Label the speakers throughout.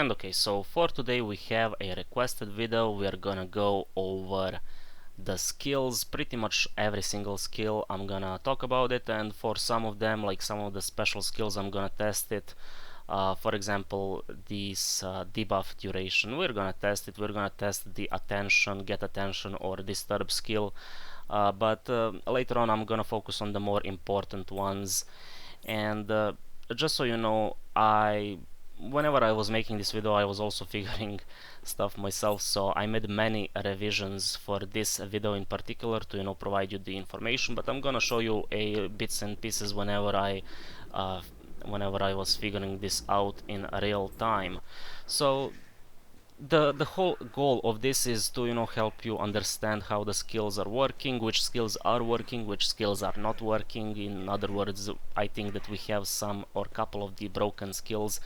Speaker 1: And okay, so for today we have a requested video. We are gonna go over the skills, pretty much every single skill. I'm gonna talk about it, and for some of them, like some of the special skills, I'm gonna test it. For example, this debuff duration, we're gonna test it. We're gonna test the attention, get attention, or disturb skill. But later on I'm gonna focus on the more important ones. And just so you know, whenever I was making this video, I was also figuring stuff myself, so I made many revisions for this video in particular to, provide you the information. But I'm gonna show you a bits and pieces whenever I was figuring this out in real time. So the whole goal of this is to help you understand how the skills are working, which skills are working, which skills are not working. In other words, I think that we have some or couple of the broken skills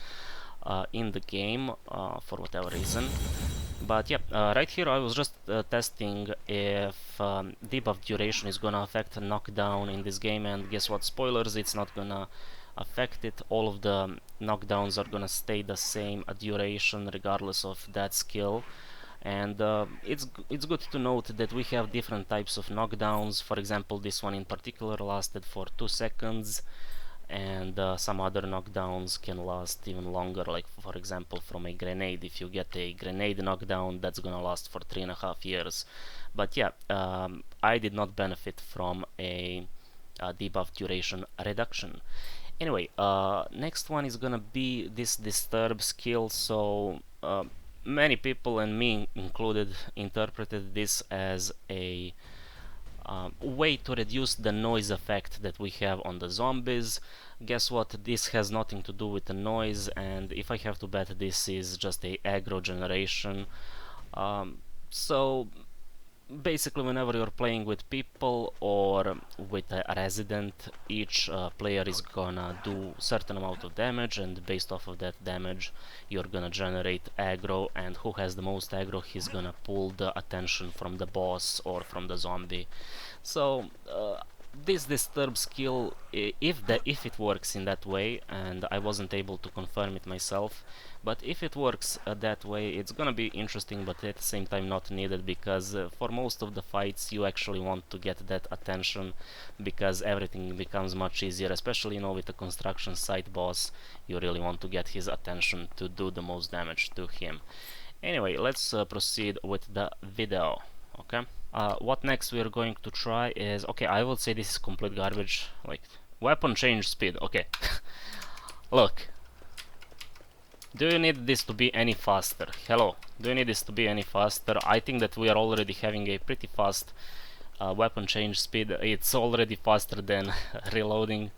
Speaker 1: in the game for whatever reason. But yeah, right here I was just testing if debuff duration is gonna affect knockdown in this game, and guess what, spoilers, it's not gonna affect it. All of the knockdowns are gonna stay the same duration regardless of that skill. And it's good to note that we have different types of knockdowns. For example, this one in particular lasted for 2 seconds, and some other knockdowns can last even longer, like for example from a grenade. If you get a grenade knockdown, that's gonna last for 3.5 years. But yeah, I did not benefit from a debuff duration reduction. Anyway, next one is gonna be this disturb skill. So many people, and me included, interpreted this as a way to reduce the noise effect that we have on the zombies. Guess what, this has nothing to do with the noise, and if I have to bet, this is just a aggro generation. So basically, whenever you're playing with people or with a resident, each player is gonna do certain amount of damage, and based off of that damage you're gonna generate aggro, and who has the most aggro, he's gonna pull the attention from the boss or from the zombie. So this disturb skill, if it works in that way, and I wasn't able to confirm it myself, but if it works that way, it's gonna be interesting, but at the same time not needed, because for most of the fights you actually want to get that attention, because everything becomes much easier, especially with the construction site boss. You really want to get his attention to do the most damage to him. Anyway, let's proceed with the video. Okay. What next we're going to try is, okay, I would say this is complete garbage, like weapon change speed. Okay. Look, do you need this to be any faster? Hello, do you need this to be any faster? I think that we are already having a pretty fast weapon change speed. It's already faster than reloading.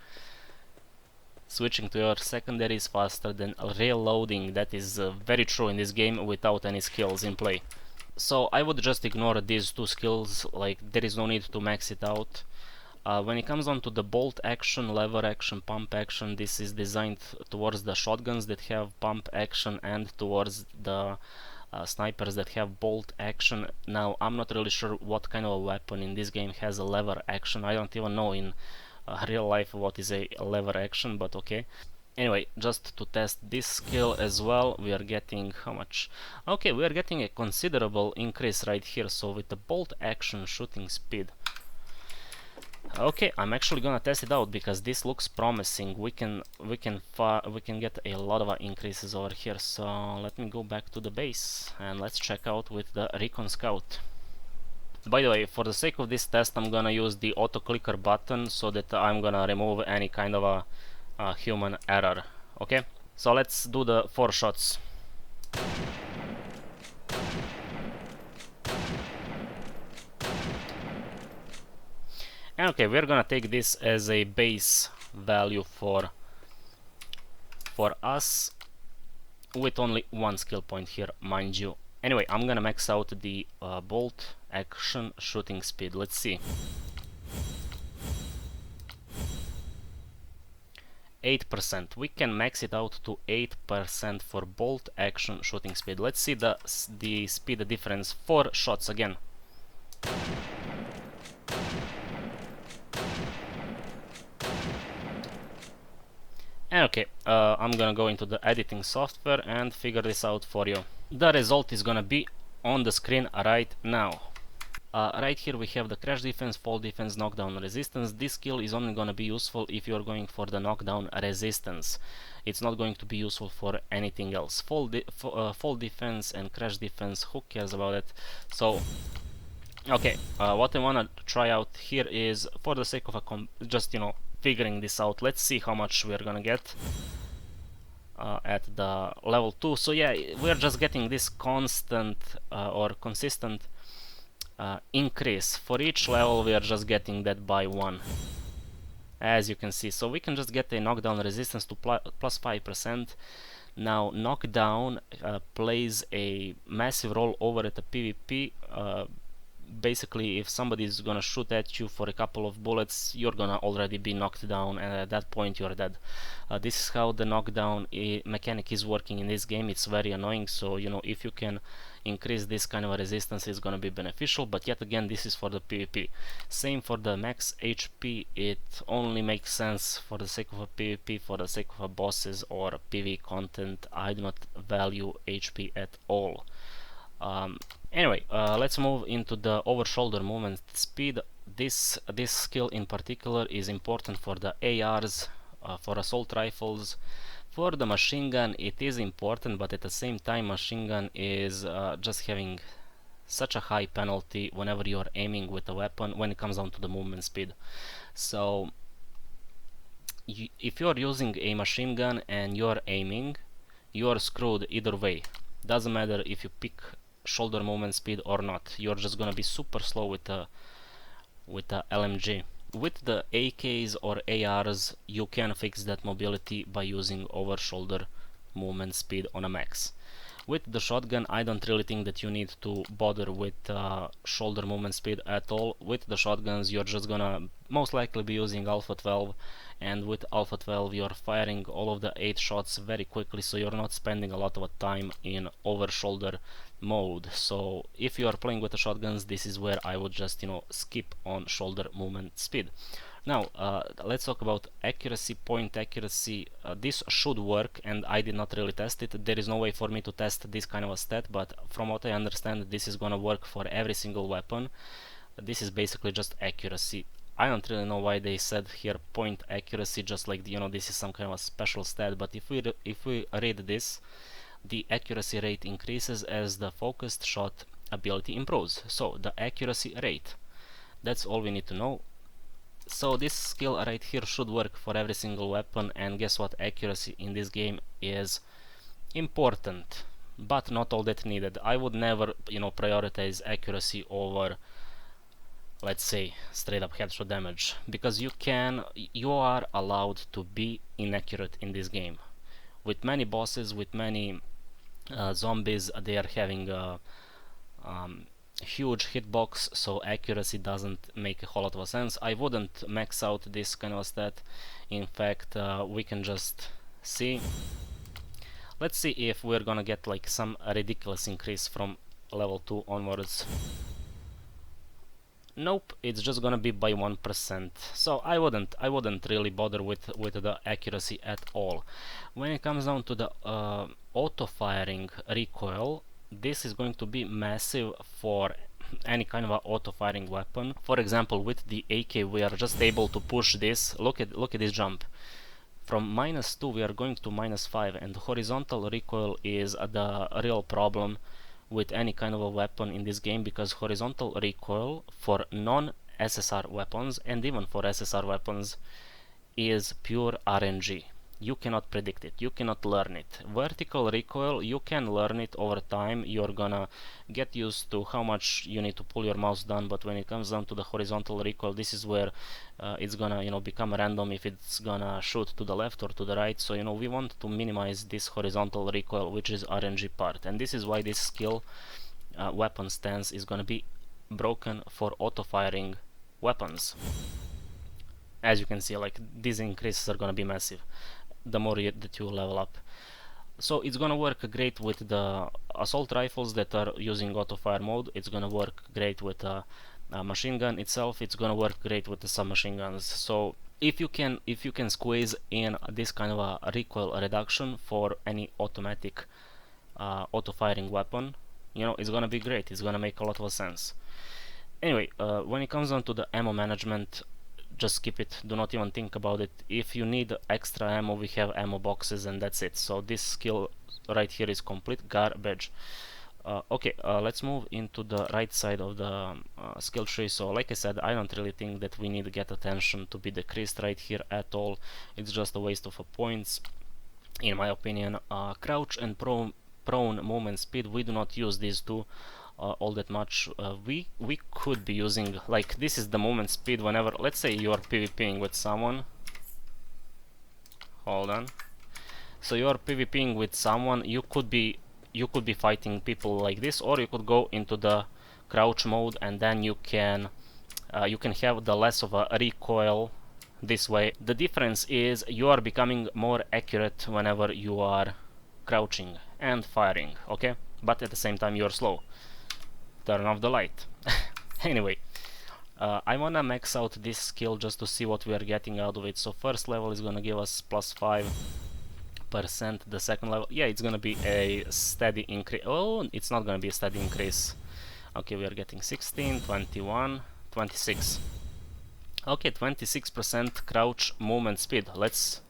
Speaker 1: Switching to your secondary is faster than reloading. That is very true in this game without any skills in play. So I would just ignore these two skills, like there is no need to max it out. When it comes on to the bolt action, lever action, pump action, this is designed towards the shotguns that have pump action and towards the snipers that have bolt action. Now I'm not really sure what kind of a weapon in this game has a lever action. I don't even know in real life what is a lever action, but okay. Anyway, just to test this skill as well, we are getting how much? Okay, we are getting a considerable increase right here. So with the bolt action shooting speed, okay, I'm actually gonna test it out because this looks promising. We can get a lot of increases over here. So let me go back to the base and let's check out with the Recon Scout. By the way, for the sake of this test, I'm gonna use the auto clicker button so that I'm gonna remove any kind of a human error. Okay, so let's do the 4 shots. And okay, we're gonna take this as a base value for us, with only 1 skill point here, mind you. Anyway, I'm gonna max out the bolt action shooting speed. Let's see. 8%. We can max it out to 8% for bolt action shooting speed. Let's see the speed difference. 4 shots again. And okay, I'm gonna go into the editing software and figure this out for you. The result is gonna be on the screen right now. Right here we have the crash defense, fall defense, knockdown resistance. This skill is only gonna be useful if you're going for the knockdown resistance. It's not going to be useful for anything else. Fall defense and crash defense, who cares about it? So, okay, what I wanna try out here is, for the sake of just, you know, figuring this out, let's see how much we're gonna get at the level 2. So yeah, we're just getting this constant or consistent increase. For each level we are just getting that by 1, as you can see. So we can just get a knockdown resistance to plus 5%. Now knockdown plays a massive role over at the PvP. Basically, if somebody is gonna shoot at you for a couple of bullets, you're gonna already be knocked down, and at that point you're dead. This is how the knockdown mechanic is working in this game. It's very annoying, so you know, if you can increase this kind of a resistance, it's gonna be beneficial. But yet again, this is for the PvP. Same for the max HP. It only makes sense for the sake of a PvP, for the sake of a bosses or PvE content. I do not value HP at all. Anyway, let's move into the over-shoulder movement speed. This skill in particular is important for the ARs, for assault rifles. For the machine gun it is important, but at the same time machine gun is just having such a high penalty whenever you are aiming with a weapon when it comes down to the movement speed. So if you are using a machine gun and you are aiming, you are screwed either way. Doesn't matter if you pick shoulder movement speed or not, you're just gonna be super slow with the LMG. With the AKs or ARs you can fix that mobility by using over shoulder movement speed on a max. With the shotgun I don't really think that you need to bother with shoulder movement speed at all. With the shotguns you're just gonna most likely be using Alpha 12, and with Alpha 12 you're firing all of the 8 shots very quickly, so you're not spending a lot of time in over shoulder mode. So if you are playing with the shotguns, this is where I would just, you know, skip on shoulder movement speed. Now let's talk about accuracy, point accuracy. This should work, and I did not really test it. There is no way for me to test this kind of a stat, but from what I understand this is gonna work for every single weapon. This is basically just accuracy. I don't really know why they said here point accuracy, just like, you know, this is some kind of a special stat, but if we read this, the accuracy rate increases as the focused shot ability improves. So the accuracy rate, that's all we need to know. So this skill right here should work for every single weapon, and guess what, accuracy in this game is important, but not all that needed. I would never, you know, prioritize accuracy over, let's say, straight up headshot damage, because you are allowed to be inaccurate in this game. With many bosses, with many zombies, they are having huge hitbox, so accuracy doesn't make a whole lot of sense. I wouldn't max out this kind of stat. In fact, we can just see. Let's see if we're gonna get like some ridiculous increase from level 2 onwards. Nope, it's just gonna be by 1%. So I wouldn't really bother with the accuracy at all. When it comes down to the auto firing recoil, this is going to be massive for any kind of auto firing weapon. For example, with the AK we are just able to push this. Look at this jump. From -2 we are going to -5, and horizontal recoil is the real problem with any kind of a weapon in this game, because horizontal recoil for non-SSR weapons and even for SSR weapons is pure RNG. You cannot predict it, you cannot learn it. Vertical recoil, you can learn it over time. You're gonna get used to how much you need to pull your mouse down, but when it comes down to the horizontal recoil, this is where it's gonna, you know, become random if it's gonna shoot to the left or to the right. So, you know, we want to minimize this horizontal recoil, which is RNG part, and this is why this skill weapon stance is gonna be broken for auto firing weapons. As you can see, like, these increases are gonna be massive the more that you level up. So it's gonna work great with the assault rifles that are using auto fire mode. It's gonna work great with the machine gun itself. It's gonna work great with the submachine guns. So if you can squeeze in this kind of a recoil reduction for any automatic auto firing weapon, you know, it's gonna be great. It's gonna make a lot of sense. Anyway, when it comes down to the ammo management, just skip it. Do not even think about it. If you need extra ammo, we have ammo boxes, and that's it. So this skill right here is complete garbage. Okay, let's move into the right side of the skill tree. So like I said, I don't really think that we need to get attention to be decreased right here at all. It's just a waste of points, in my opinion. Crouch and prone movement speed, we do not use these two all that much. We could be using, like, this is the movement speed whenever, let's say you are PvPing with someone. Hold on. So you are PvPing with someone, you could be fighting people like this, or you could go into the crouch mode, and then you can have the less of a recoil this way. The difference is you are becoming more accurate whenever you are crouching and firing, okay? But at the same time you're slow. Turn off the light. Anyway, I wanna max out this skill just to see what we are getting out of it. So first level is gonna give us plus 5%. The second level, yeah, it's gonna be a steady increase. Oh, it's not gonna be a steady increase. Okay, we are getting 16, 21, 26. Okay, 26% crouch movement speed. Let's...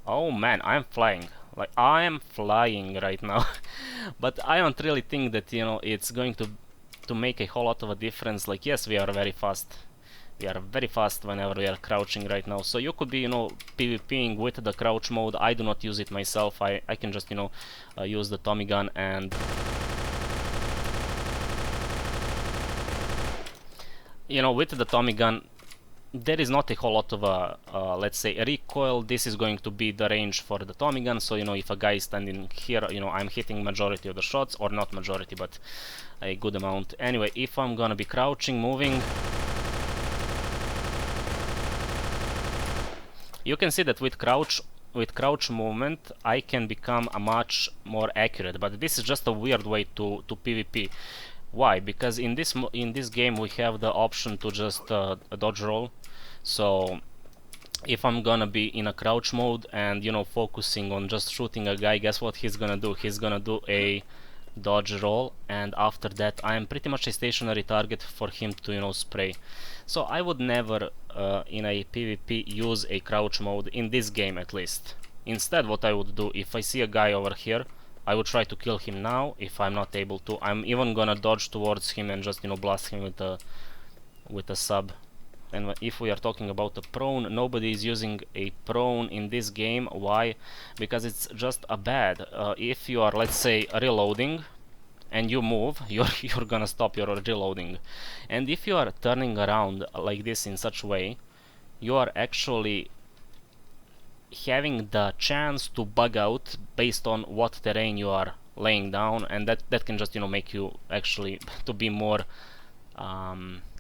Speaker 1: Oh man, I'm flying. Like, I am flying right now. But I don't really think that, you know, it's going to make a whole lot of a difference. Like, yes, we are very fast. We are very fast whenever we are crouching right now. So you could be, you know, PvPing with the crouch mode. I do not use it myself. I can just, you know, use the Tommy gun and... You know, with the Tommy gun, there is not a whole lot of a, let's say, a recoil. This is going to be the range for the Tommy gun. So, you know, if a guy is standing here, you know, I'm hitting majority of the shots, or not majority, but a good amount. Anyway, if I'm gonna be crouching, moving, you can see that with crouch movement I can become a much more accurate, but this is just a weird way to PvP. Why? Because in this game we have the option to just dodge roll. So if I'm gonna be in a crouch mode and, you know, focusing on just shooting a guy, guess what he's gonna do? He's gonna do a dodge roll, and after that I am pretty much a stationary target for him to, you know, spray. So I would never in a PvP use a crouch mode, in this game at least. Instead, what I would do, if I see a guy over here, I would try to kill him now. If I'm not able to, I'm even gonna dodge towards him and just, you know, blast him with a sub. And if we are talking about a prone, nobody is using a prone in this game. Why? Because it's just a bad. If you are, let's say, reloading and you move, you're gonna stop your reloading. And if you are turning around like this in such way, you are actually having the chance to bug out based on what terrain you are laying down, and that can just, you know, make you actually to be more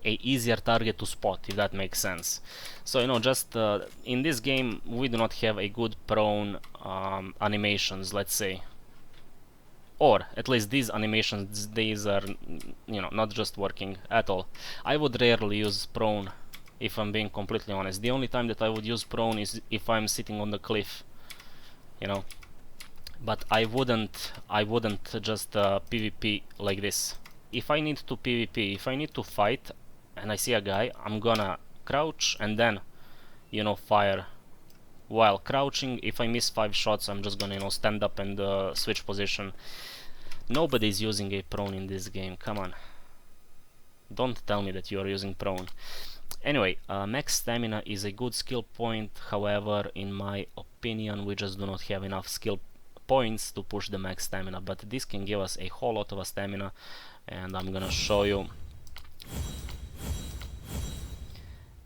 Speaker 1: a easier target to spot, if that makes sense. So, you know, just in this game we do not have a good prone animations, let's say, or at least these animations, these are, you know, not just working at all. I would rarely use prone, if I'm being completely honest. The only time that I would use prone is if I'm sitting on the cliff, you know. But I wouldn't just PvP like this. If I need to PvP, if I need to fight and I see a guy, I'm gonna crouch and then, you know, fire. While crouching, if I miss 5 shots, I'm just gonna, you know, stand up and switch position. Nobody's using a prone in this game, come on. Don't tell me that you are using prone. Anyway, max stamina is a good skill point. However, in my opinion, we just do not have enough skill points to push the max stamina, but this can give us a whole lot of a stamina, and I'm gonna show you.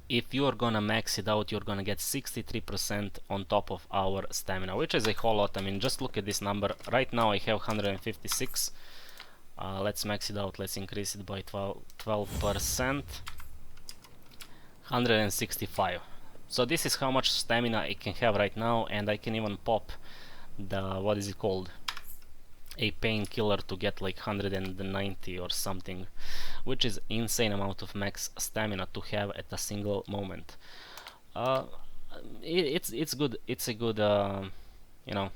Speaker 1: If you're gonna max it out, you're gonna get 63% on top of our stamina, which is a whole lot. I mean, just look at this number. Right now I have 156. Let's max it out, let's increase it by 12%. 165. So this is how much stamina I can have right now, and I can even pop the, what is it called, a painkiller to get like 190 or something, which is insane amount of max stamina to have at a single moment. uh, it's good. It's a good you know,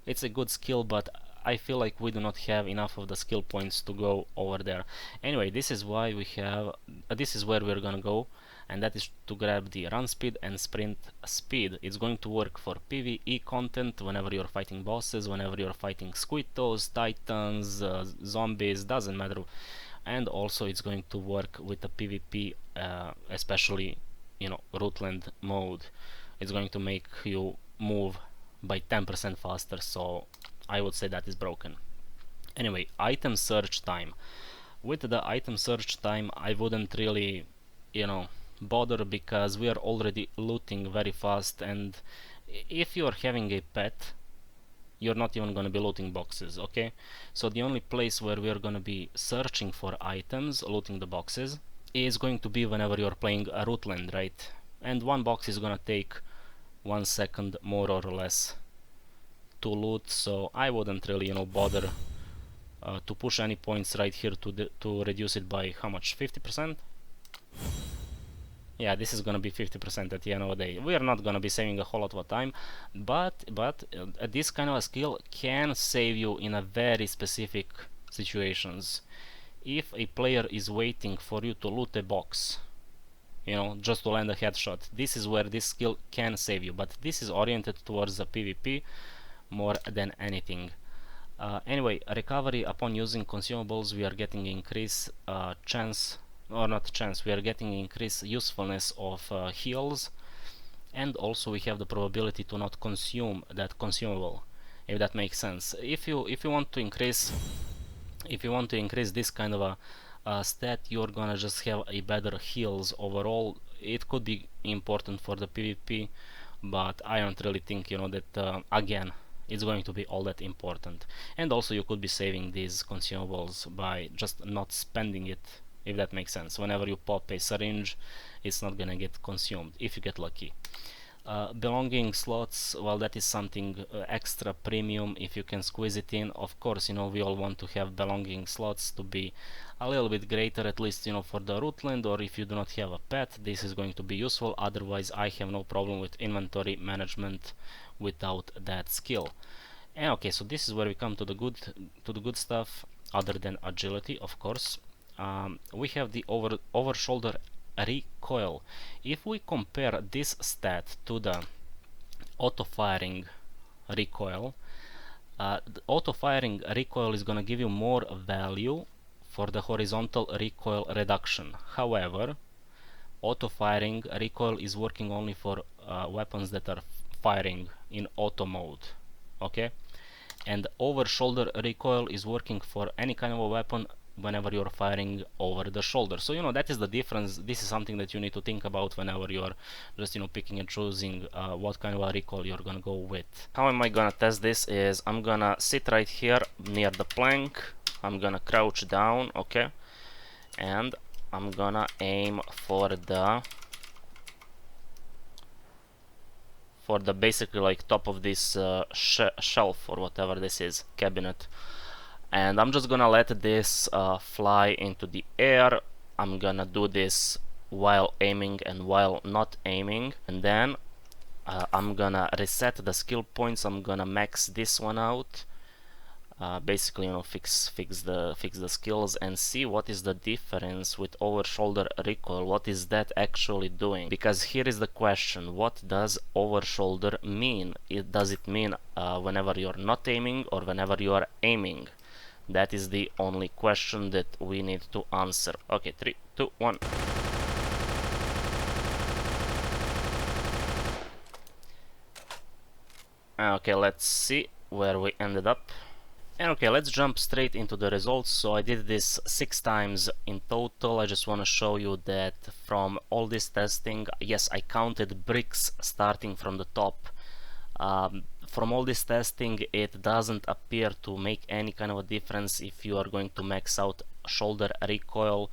Speaker 1: it's a good skill, but I feel like we do not have enough of the skill points to go over there. Anyway, this is why we have this is where we're gonna go, and that is to grab the run speed and sprint speed. It's going to work for PvE content whenever you're fighting bosses, whenever you're fighting squittos, titans, zombies, doesn't matter. And also it's going to work with the PvP, especially, you know, Rootland mode. It's going to make you move by 10% faster, so I would say that is broken. Anyway, item search time. With the item search time, I wouldn't really, you know, bother, because we are already looting very fast, and if you're having a pet, you're not even gonna be looting boxes, okay? So the only place where we are gonna be searching for items, looting the boxes, is going to be whenever you're playing a Rootland, right? And one box is gonna take 1 second more or less to loot, so I wouldn't really, you know, bother to push any points right here to reduce it by how much? 50%? Yeah, this is gonna be 50% at the end of the day. We are not gonna be saving a whole lot of time, but this kind of a skill can save you in a very specific situations. If a player is waiting for you to loot a box, you know, just to land a headshot, this is where this skill can save you, but this is oriented towards the PvP more than anything. Anyway, recovery upon using consumables, we are getting increased chance, or not chance, we are getting increased usefulness of heals, and also we have the probability to not consume that consumable, if that makes sense. If you want to increase this kind of a stat, you're gonna just have a better heals overall. It could be important for the PvP, but I don't really think, you know, that again, it's going to be all that important. And also you could be saving these consumables by just not spending it, if that makes sense. Whenever you pop a syringe, it's not gonna get consumed if you get lucky. Belonging slots, well, that is something extra premium if you can squeeze it in. Of course, you know, we all want to have belonging slots to be a little bit greater, at least, you know, for the Rootland, or if you do not have a pet, this is going to be useful. Otherwise, I have no problem with inventory management without that skill. And okay, so this is where we come to the good stuff, other than agility, of course. We have the over shoulder recoil. If we compare this stat to the auto firing recoil, the auto firing recoil is gonna give you more value for the horizontal recoil reduction. However, auto firing recoil is working only for weapons that are firing in auto mode, okay? And over shoulder recoil is working for any kind of a weapon whenever you're firing over the shoulder. So, you know, that is the difference. This is something that you need to think about whenever you're just, you know, picking and choosing what kind of a recoil you're gonna go with. How am I gonna test this is I'm gonna sit right here near the plank, I'm gonna crouch down, okay, and I'm gonna aim for the basically like top of this shelf or whatever this is, cabinet, and I'm just gonna let this fly into the air. I'm gonna do this while aiming and while not aiming, and then I'm gonna reset the skill points. I'm gonna max this one out, basically, you know, fix the skills, and see what is the difference with over shoulder recoil. What is that actually doing? Because here is the question: what does over shoulder mean? Does it mean whenever you're not aiming or whenever you are aiming? That is the only question that we need to answer. Okay, 3, 2, 1. Okay, let's see where we ended up. And okay, let's jump straight into the results. So I did this 6 times in total. I just want to show you that from all this testing, yes, I counted bricks starting from the top. From all this testing, it doesn't appear to make any kind of a difference if you are going to max out shoulder recoil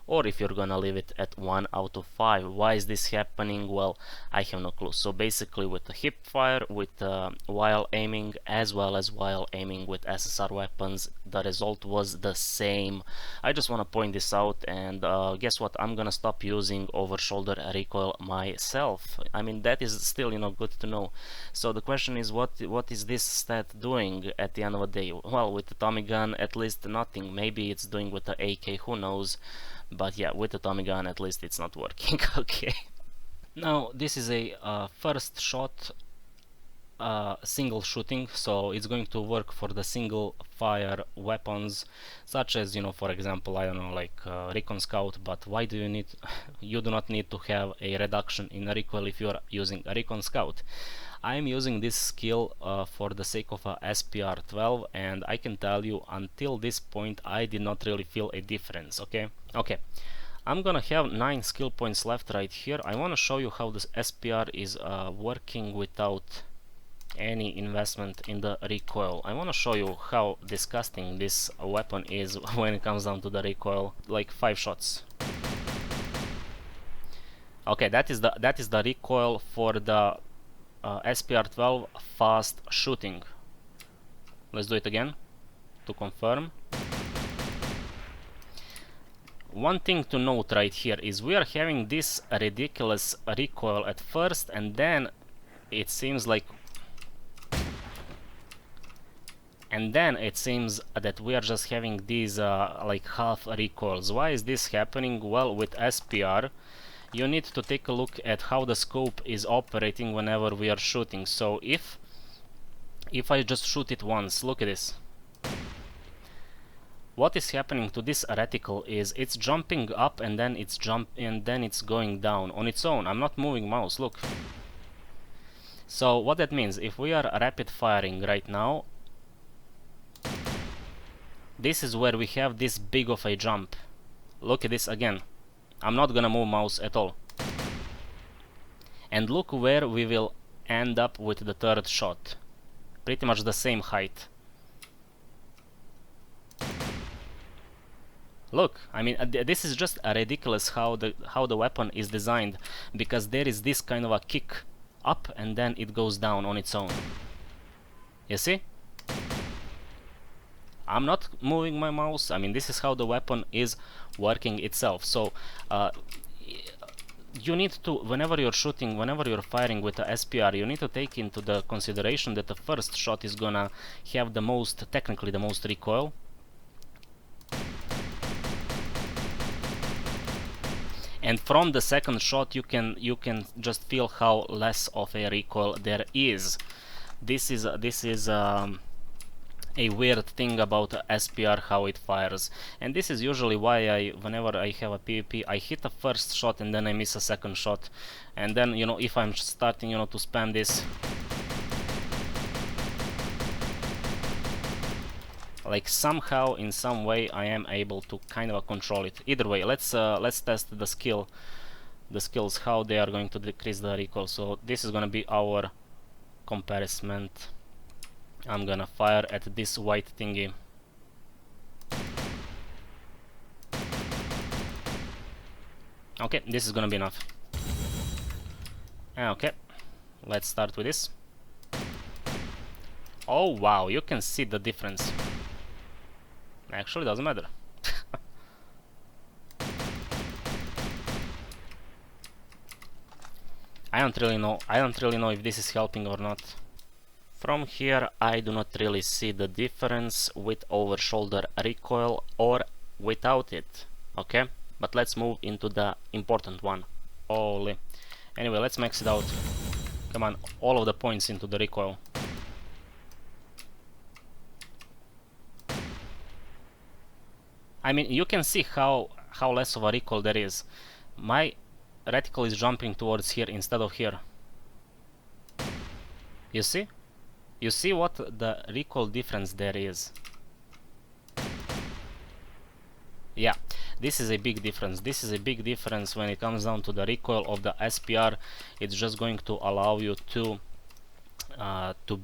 Speaker 1: or if you're gonna leave it at 1 out of 5. Why is this happening? Well, I have no clue. So basically with the hip fire, with while aiming, as well as while aiming with SSR weapons, the result was the same. I just want to point this out, and guess what, I'm gonna stop using over shoulder recoil myself. I mean, that is still, you know, good to know. So the question is, what is this stat doing at the end of the day? Well, with the Tommy gun, at least nothing. Maybe it's doing with the AK, who knows. But yeah, with the Tommy gun, at least it's not working. Okay. Now this is a first shot single shooting, so it's going to work for the single fire weapons, such as, you know, for example, I don't know, like Recon Scout. But why do you need you do not need to have a reduction in recoil if you're using a Recon Scout. I'm using this skill for the sake of a SPR-12, and I can tell you, until this point I did not really feel a difference. Okay, I'm gonna have 9 skill points left right here. I want to show you how this SPR is working without any investment in the recoil. I want to show you how disgusting this weapon is when it comes down to the recoil. Like 5 shots. Okay, that is the recoil for the SPR-12 fast shooting. Let's do it again to confirm. One thing to note right here is we are having this ridiculous recoil at first, and then it seems like that we are just having these like half recoils. Why is this happening? Well, with SPR you need to take a look at how the scope is operating whenever we are shooting. So if I just shoot it once, look at this. What is happening to this reticle is it's jumping up, and then it's going down on its own. I'm not moving mouse, look. So what that means, if we are rapid firing right now, this is where we have this big of a jump. Look at this again. I'm not gonna move mouse at all. And look where we will end up with the third shot. Pretty much the same height. Look, I mean, this is just ridiculous how the weapon is designed, because there is this kind of a kick up and then it goes down on its own. You see? I'm not moving my mouse. I mean, this is how the weapon is working itself. So you need to, whenever you're shooting, whenever you're firing with the SPR, you need to take into the consideration that the first shot is gonna have the most, technically the most recoil. And from the second shot you can just feel how less of a recoil there is. This is a weird thing about SPR, how it fires. And this is usually why whenever I have a PvP, I hit a first shot and then I miss a second shot. And then, you know, if I'm starting, you know, to spam this, like somehow, in some way, I am able to kind of control it. Either way, let's test the skills, how they are going to decrease the recoil. So this is gonna be our comparison. I'm gonna fire at this white thingy. Okay, this is gonna be enough. Okay, let's start with this. Oh wow, you can see the difference. Actually, doesn't matter. I don't really know if this is helping or not. From here I do not really see the difference with over shoulder recoil or without it. Okay, but let's move into the important one. Holy. Anyway, let's max it out. Come on, all of the points into the recoil. I mean, you can see how less of a recoil there is. My reticle is jumping towards here instead of here. You see? You see what the recoil difference there is? Yeah, this is a big difference. This is a big difference when it comes down to the recoil of the SPR. It's just going to allow you to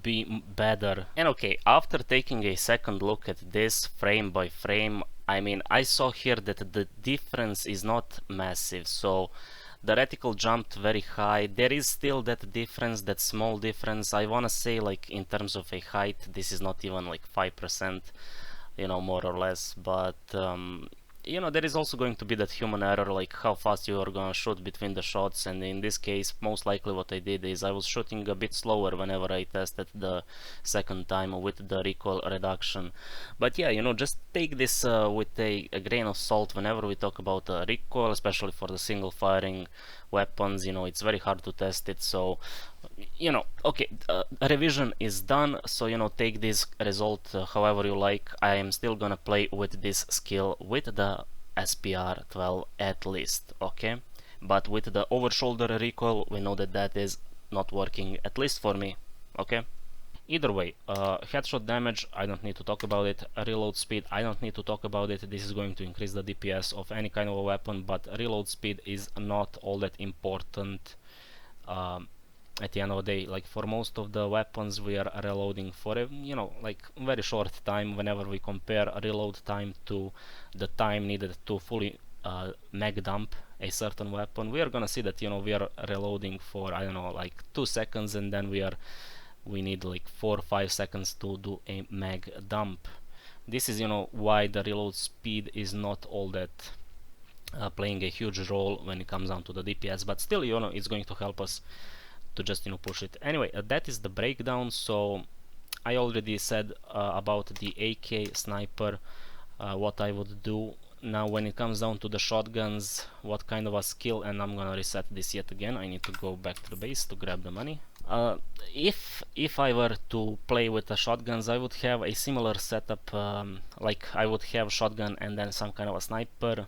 Speaker 1: be better. And okay, after taking a second look at this frame by frame, I mean, I saw here that the difference is not massive, so the reticle jumped very high. There is still that difference, that small difference. I wanna say, like, in terms of a height, this is not even like 5%, you know, more or less, but you know, there is also going to be that human error, like how fast you are gonna shoot between the shots, and in this case, most likely what I did is I was shooting a bit slower whenever I tested the second time with the recoil reduction. But yeah, you know, just take this with a grain of salt whenever we talk about recoil, especially for the single firing weapons. You know, it's very hard to test it, so you know, okay, revision is done, so you know, take this result however you like. I am still gonna play with this skill with the SPR 12 at least, okay? But with the over shoulder recoil, we know that that is not working, at least for me, okay? Either way, headshot damage, I don't need to talk about it. Reload speed, I don't need to talk about it. This is going to increase the DPS of any kind of a weapon, but reload speed is not all that important. At the end of the day, like for most of the weapons, we are reloading for a, you know, like very short time. Whenever we compare reload time to the time needed to fully mag dump a certain weapon, we are gonna see that, you know, we are reloading for, I don't know, like 2 seconds, and then we need like 4 or 5 seconds to do a mag dump. This is, you know, why the reload speed is not all that playing a huge role when it comes down to the DPS, but still, you know, it's going to help us to just, you know, push it. Anyway, that is the breakdown. So I already said about the AK sniper, what I would do. Now when it comes down to the shotguns, what kind of a skill, and I'm gonna reset this yet again. I need to go back to the base to grab the money. If I were to play with the shotguns, I would have a similar setup, like I would have shotgun and then some kind of a sniper.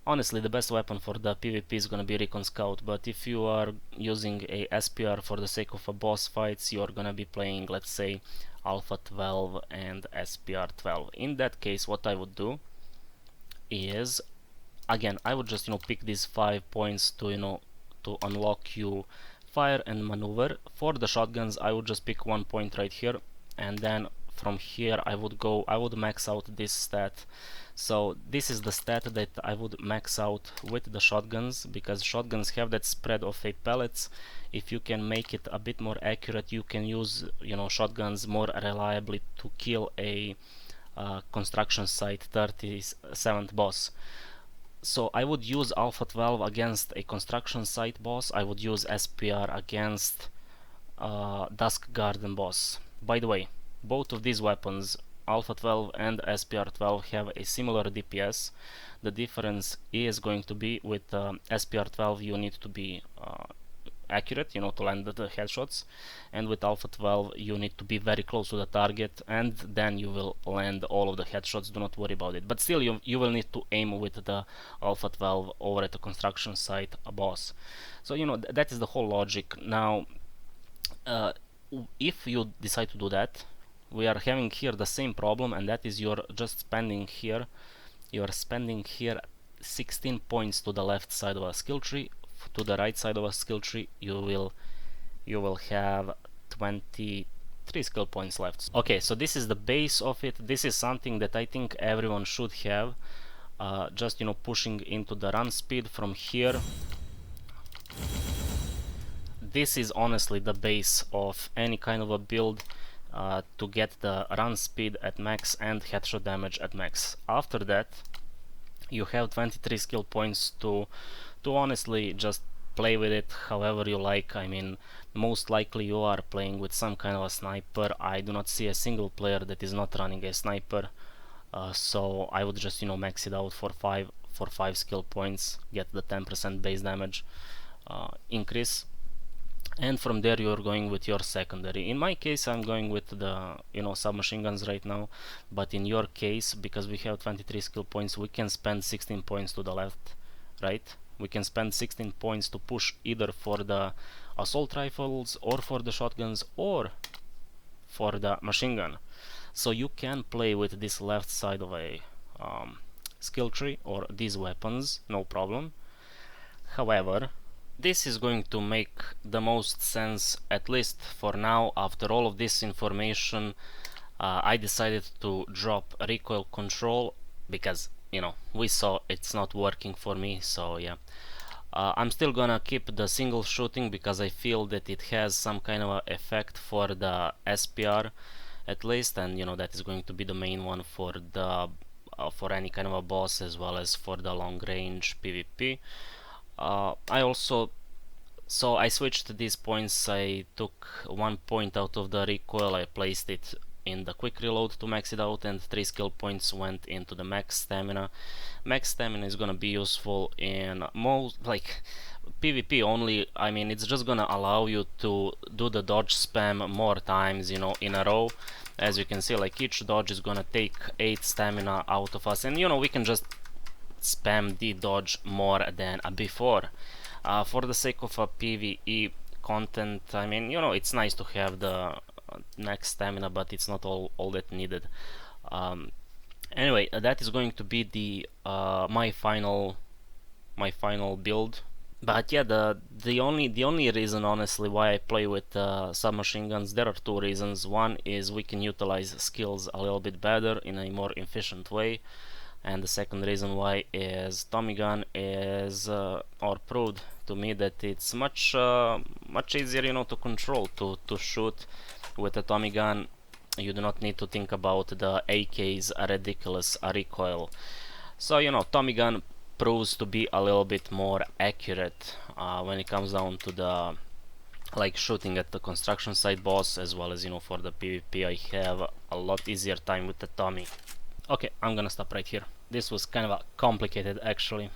Speaker 1: Honestly, the best weapon for the PvP is gonna be Recon Scout, but if you are using a SPR for the sake of a boss fights, you are gonna be playing, let's say, Alpha 12 and SPR 12. In that case, what I would do is, again, I would just, you know, pick these 5 points to, you know, to unlock you fire and maneuver. For the shotguns, I would just pick 1 point right here, and then from here I would max out this stat. So this is the stat that I would max out with the shotguns, because shotguns have that spread of a pellets. If you can make it a bit more accurate, you can use, you know, shotguns more reliably to kill a construction site 37th boss. So I would use Alpha 12 against a construction site boss. I would use SPR against Dusk Garden boss. By the way, both of these weapons, Alpha 12 and SPR 12, have a similar DPS. The difference is going to be with SPR 12 you need to be accurate, you know, to land the headshots, and with Alpha 12 you need to be very close to the target, and then you will land all of the headshots. Do not worry about it, but still you will need to aim with the Alpha 12 over at the construction site boss. So, you know, that is the whole logic. Now if you decide to do that, we are having here the same problem, and that is you're spending here 16 points to the left side of a skill tree. To the right side of a skill tree you will have 23 skill points left. Okay, so this is the base of it. This is something that I think everyone should have. Just, you know, pushing into the run speed from here. This is honestly the base of any kind of a build, to get the run speed at max and headshot damage at max. After that you have 23 skill points to honestly just play with it however you like. I mean, most likely you are playing with some kind of a sniper. I do not see a single player that is not running a sniper, so I would just, you know, max it out for 5 skill points, get the 10% base damage increase, and from there you're going with your secondary. In my case I'm going with the, you know, submachine guns right now, but in your case, because we have 23 skill points, we can spend 16 points to the left, right? We can spend 16 points to push either for the assault rifles or for the shotguns or for the machine gun. So you can play with this left side of a skill tree or these weapons, no problem. However, this is going to make the most sense, at least for now, after all of this information. I decided to drop recoil control because, you know, we saw it's not working for me, so yeah. I'm still gonna keep the single shooting because I feel that it has some kind of a effect for the SPR at least, and you know that is going to be the main one for the for any kind of a boss as well as for the long range PvP. I also So I switched these points. I took 1 point out of the recoil, I placed it in the quick reload to max it out, and 3 skill points went into the max stamina. Max stamina is gonna be useful in most, like, PvP only. I mean, it's just gonna allow you to do the dodge spam more times, you know, in a row. As you can see, like, each dodge is gonna take 8 stamina out of us, and you know, we can just spam the dodge more than before. For the sake of a PvE content, I mean, you know, it's nice to have the max stamina, but it's not all that needed. Anyway, that is going to be the my final build. But yeah, the only reason, honestly, why I play with submachine guns, there are two reasons. One is we can utilize skills a little bit better in a more efficient way, and the second reason why is Tommy gun is or proved to me that it's much easier, you know, to control, to shoot with a Tommy gun. You do not need to think about the AK's ridiculous recoil. So you know, Tommy gun proves to be a little bit more accurate when it comes down to the like shooting at the construction site boss, as well as, you know, for the PvP. I have a lot easier time with the Tommy. Okay, I'm gonna stop right here. This was kind of complicated, actually.